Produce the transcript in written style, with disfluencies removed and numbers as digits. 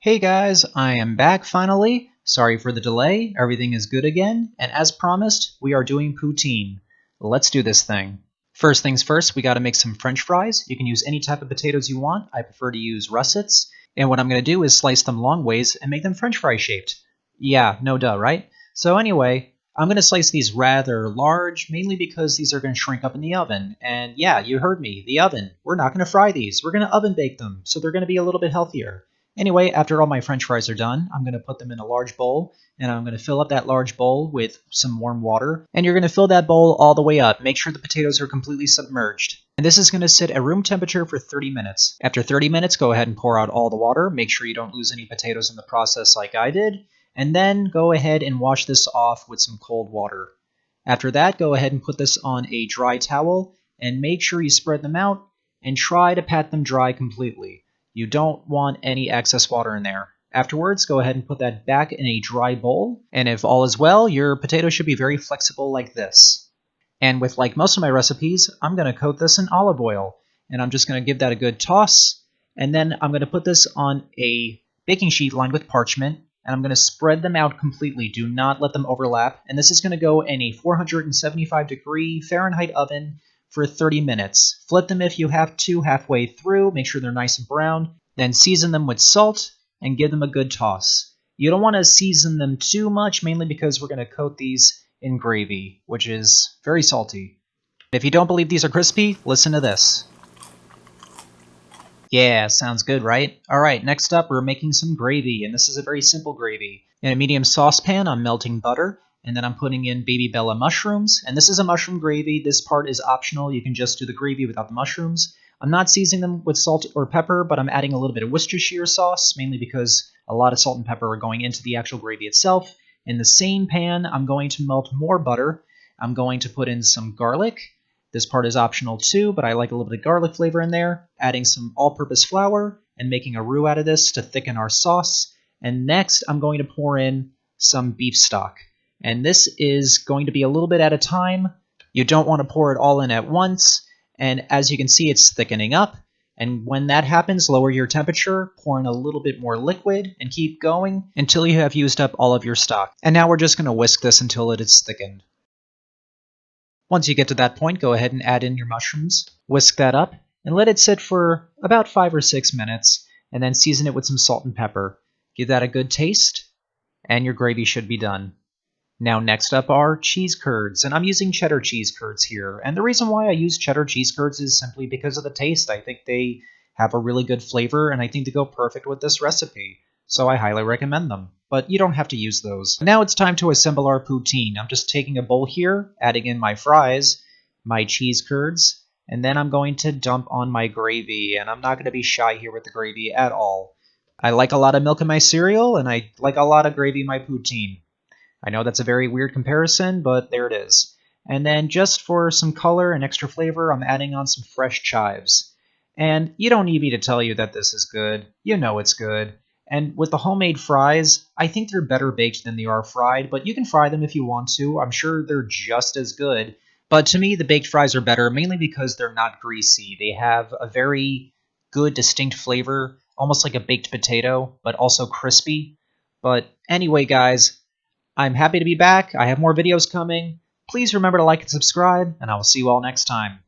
Hey guys, I am back finally. Sorry for the delay, everything is good again, and as promised, we are doing poutine. Let's do this thing. First things first, we gotta make some french fries. You can use any type of potatoes you want. I prefer to use russets. And what I'm gonna do is slice them long ways and make them french fry shaped. Yeah, no duh, right? So anyway, I'm gonna slice these rather large, mainly because these are gonna shrink up in the oven. And yeah, you heard me, the oven. We're not gonna fry these, we're gonna oven bake them, so they're gonna be a little bit healthier. Anyway, after all my french fries are done, I'm going to put them in a large bowl, and I'm going to fill up that large bowl with some warm water. And you're going to fill that bowl all the way up. Make sure the potatoes are completely submerged. And this is going to sit at room temperature for 30 minutes. After 30 minutes, go ahead and pour out all the water. Make sure you don't lose any potatoes in the process like I did. And then go ahead and wash this off with some cold water. After that, go ahead and put this on a dry towel, and make sure you spread them out, and try to pat them dry completely. You don't want any excess water in there. Afterwards, go ahead and put that back in a dry bowl, and if all is well, your potato should be very flexible like this. And with like most of my recipes, I'm going to coat this in olive oil, and I'm just going to give that a good toss, and then I'm going to put this on a baking sheet lined with parchment, and I'm going to spread them out completely. Do not let them overlap, and this is going to go in a 475-degree Fahrenheit oven for 30 minutes. Flip them if you have to halfway through, make sure they're nice and brown, then season them with salt and give them a good toss. You don't want to season them too much, mainly because we're going to coat these in gravy, which is very salty. If you don't believe these are crispy, listen to this. Yeah, sounds good, right? Alright, next up we're making some gravy, and this is a very simple gravy. In a medium saucepan, I'm melting butter, and then I'm putting in baby Bella mushrooms, and this is a mushroom gravy. This part is optional. You can just do the gravy without the mushrooms. I'm not seasoning them with salt or pepper, but I'm adding a little bit of Worcestershire sauce, mainly because a lot of salt and pepper are going into the actual gravy itself. In the same pan, I'm going to melt more butter. I'm going to put in some garlic. This part is optional too, but I like a little bit of garlic flavor in there. Adding some all-purpose flour and making a roux out of this to thicken our sauce. And next, I'm going to pour in some beef stock. And this is going to be a little bit at a time. You don't want to pour it all in at once. And as you can see, it's thickening up. And when that happens, lower your temperature, pour in a little bit more liquid, and keep going until you have used up all of your stock. And now we're just going to whisk this until it is thickened. Once you get to that point, go ahead and add in your mushrooms. Whisk that up, and let it sit for about 5 or 6 minutes, and then season it with some salt and pepper. Give that a good taste, and your gravy should be done. Now next up are cheese curds, and I'm using cheddar cheese curds here. And the reason why I use cheddar cheese curds is simply because of the taste. I think they have a really good flavor, and I think they go perfect with this recipe. So I highly recommend them. But you don't have to use those. Now it's time to assemble our poutine. I'm just taking a bowl here, adding in my fries, my cheese curds, and then I'm going to dump on my gravy. And I'm not going to be shy here with the gravy at all. I like a lot of milk in my cereal, and I like a lot of gravy in my poutine. I know that's a very weird comparison, but there it is. And then just for some color and extra flavor, I'm adding on some fresh chives. And you don't need me to tell you that this is good. You know it's good. And with the homemade fries, I think they're better baked than they are fried, but you can fry them if you want to. I'm sure they're just as good. But to me, the baked fries are better, mainly because they're not greasy. They have a very good, distinct flavor, almost like a baked potato, but also crispy. But anyway, guys, I'm happy to be back. I have more videos coming. Please remember to like and subscribe, and I will see you all next time.